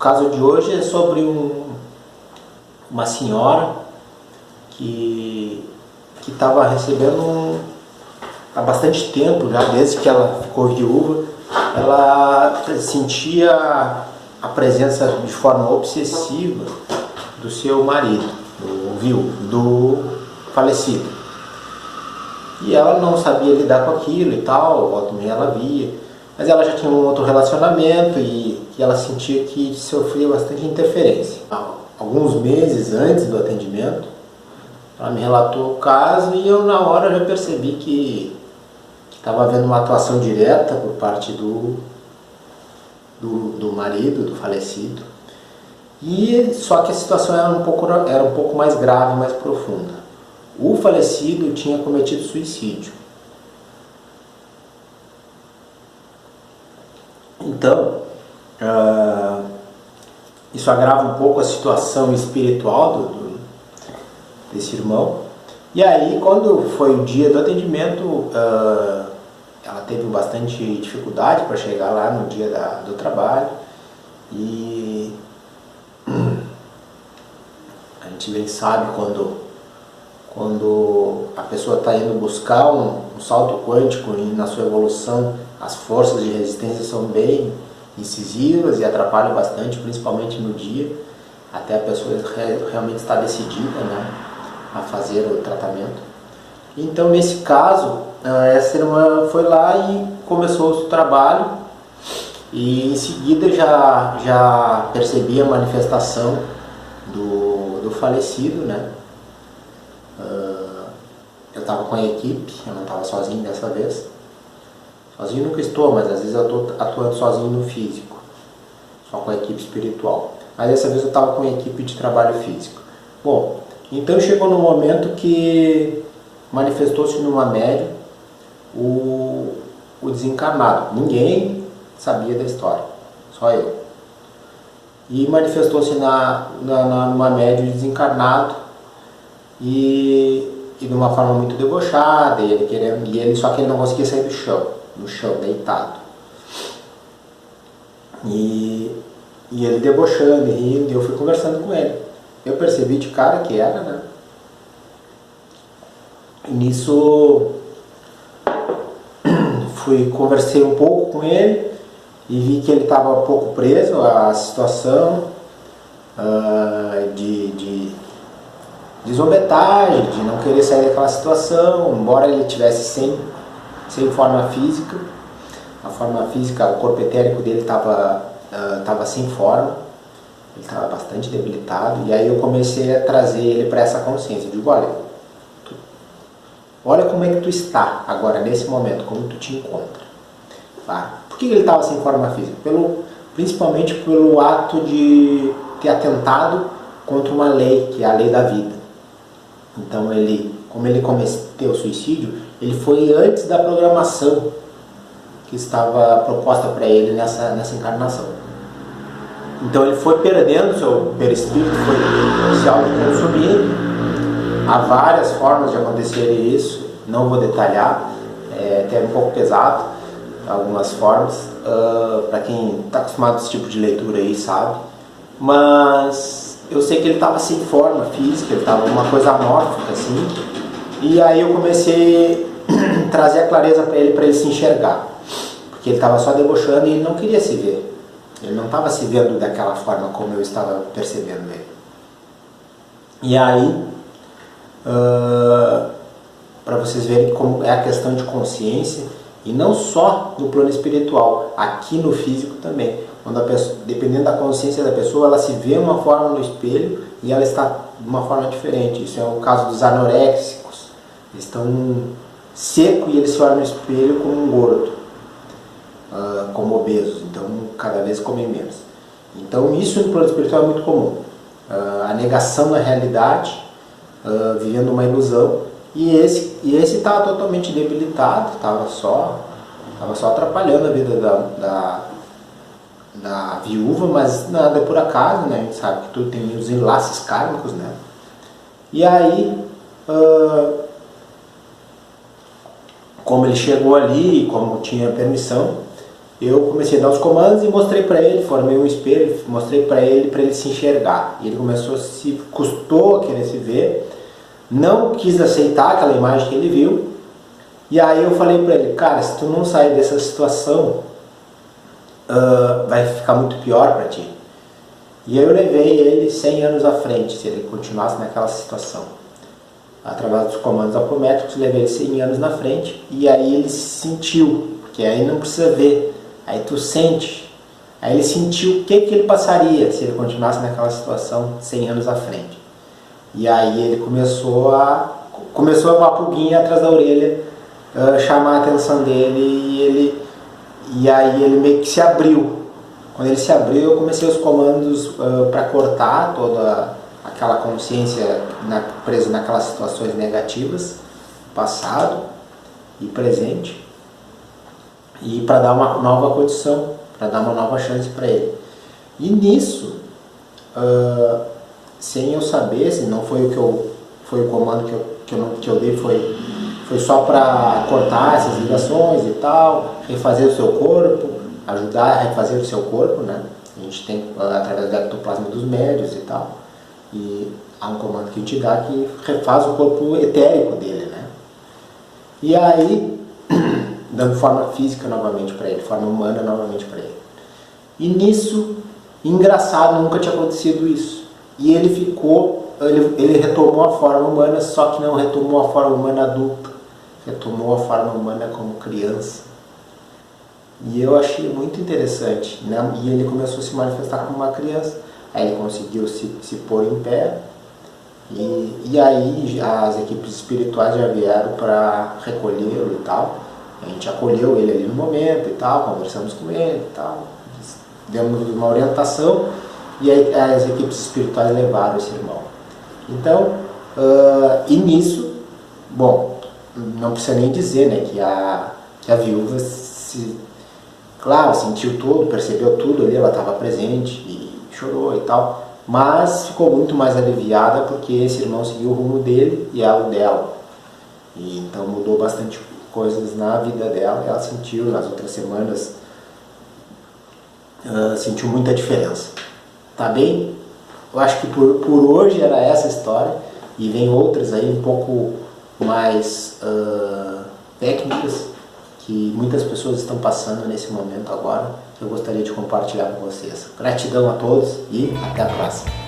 caso de hoje é sobre uma senhora que estava recebendo há bastante tempo, já desde que ela ficou viúva, ela sentia a presença de forma obsessiva do seu marido, do falecido. E ela não sabia lidar com aquilo e tal, volta e meia ela via, mas ela já tinha um outro relacionamento e ela sentia que sofria bastante interferência. Alguns meses antes do atendimento, ela me relatou o caso e eu na hora já percebi que estava havendo uma atuação direta por parte do marido, do falecido. E só que a situação era um pouco mais grave, mais profunda. O falecido tinha cometido suicídio. Então, isso agrava um pouco a situação espiritual desse irmão. E aí, quando foi o dia do atendimento, ela teve bastante dificuldade para chegar lá no dia do trabalho. E a gente bem sabe quando a pessoa está indo buscar um salto quântico e na sua evolução as forças de resistência são bem incisivas e atrapalham bastante, principalmente no dia, até a pessoa realmente estar decidida, né, a fazer o tratamento. Então, nesse caso, essa irmã foi lá e começou o trabalho e em seguida já percebi a manifestação do falecido, né? Eu estava com a equipe, eu não estava sozinho dessa vez. Sozinho nunca estou, mas às vezes eu estou atuando sozinho no físico, só com a equipe espiritual. Mas dessa vez eu estava com a equipe de trabalho físico. Bom, então chegou no momento que manifestou-se numa médium o desencarnado. Ninguém sabia da história, só eu. E manifestou-se numa médium desencarnado e de uma forma muito debochada, só que ele não conseguia sair no chão, deitado. E ele debochando e rindo, e eu fui conversando com ele. Eu percebi de cara que era, né? E nisso conversei um pouco com ele e vi que ele estava um pouco preso à situação de zombetagem, de não querer sair daquela situação, embora ele tivesse sem forma física. A forma física, o corpo etérico dele estava sem forma, ele estava bastante debilitado, e aí eu comecei a trazer ele para essa consciência. Eu digo, olha como é que tu está agora, nesse momento, como tu te encontra. Tá? Por que ele estava sem forma física? Principalmente pelo ato de ter atentado contra uma lei, que é a lei da vida. Então, como ele cometeu o suicídio, ele foi antes da programação que estava proposta para ele nessa encarnação. Então, ele foi perdendo seu perispírito, foi se autoconsumindo. Há várias formas de acontecer isso, não vou detalhar, é até um pouco pesado, algumas formas, para quem está acostumado com esse tipo de leitura aí sabe. Mas eu sei que ele estava sem forma física, ele estava uma coisa amórfica assim, e aí eu comecei a trazer a clareza para ele se enxergar, porque ele estava só debochando e ele não queria se ver, ele não estava se vendo daquela forma como eu estava percebendo ele. E aí, para vocês verem como é a questão de consciência, e não só no plano espiritual, aqui no físico também. Quando a pessoa, dependendo da consciência da pessoa, ela se vê uma forma no espelho e ela está de uma forma diferente. Isso é o caso dos anoréxicos. Eles estão secos e eles se olham no espelho como um gordo, como obesos. Então, cada vez comem menos. Então, isso no plano espiritual é muito comum. A negação da realidade, vivendo uma ilusão. E esse estava totalmente debilitado, estava só atrapalhando a vida da viúva, mas nada por acaso, né? A gente sabe que tudo tem os enlaces kármicos, né? E aí, como ele chegou ali, como tinha permissão, eu comecei a dar os comandos e mostrei para ele, formei um espelho, mostrei para ele se enxergar. E ele começou custou a querer se ver, não quis aceitar aquela imagem que ele viu. E aí eu falei para ele, cara, se tu não sair dessa situação, vai ficar muito pior para ti. E eu levei ele 100 anos à frente, se ele continuasse naquela situação. Através dos comandos apométricos, levei ele 100 anos na frente, e aí ele sentiu, porque aí não precisa ver, aí tu sente. Aí ele sentiu o que ele passaria se ele continuasse naquela situação 100 anos à frente. E aí ele começou uma pulguinha atrás da orelha, chamar a atenção dele, e aí ele meio que se abriu. Quando ele se abriu, eu comecei os comandos para cortar toda aquela consciência presa naquelas situações negativas, passado e presente, e para dar uma nova condição, para dar uma nova chance para ele. E nisso, sem eu saber, se não foi o comando que eu dei, foi só para cortar essas ligações e tal, refazer o seu corpo, ajudar a refazer o seu corpo, né? A gente tem, através do ectoplasma dos médios e tal, e há um comando que te dá que refaz o corpo etérico dele, né? E aí, dando forma física novamente para ele, forma humana novamente para ele. E nisso, engraçado, nunca tinha acontecido isso. E ele retomou a forma humana, só que não retomou a forma humana adulta, retomou a forma humana como criança. E eu achei muito interessante, né? E ele começou a se manifestar como uma criança. Aí ele conseguiu se pôr em pé. E aí as equipes espirituais já vieram para recolhê-lo e tal. A gente acolheu ele ali no momento e tal, conversamos com ele e tal. Demos uma orientação e aí as equipes espirituais levaram esse irmão. Então, e nisso, bom, não precisa nem dizer, né, que a viúva claro, sentiu tudo, percebeu tudo ali, ela estava presente e chorou e tal, mas ficou muito mais aliviada porque esse irmão seguiu o rumo dele e ela o dela. E então mudou bastante coisas na vida dela, ela sentiu nas outras semanas, sentiu muita diferença. Tá bem? Eu acho que por hoje era essa história, e vem outras aí um pouco mais técnicas, que muitas pessoas estão passando nesse momento agora, que eu gostaria de compartilhar com vocês. Gratidão a todos e até a próxima.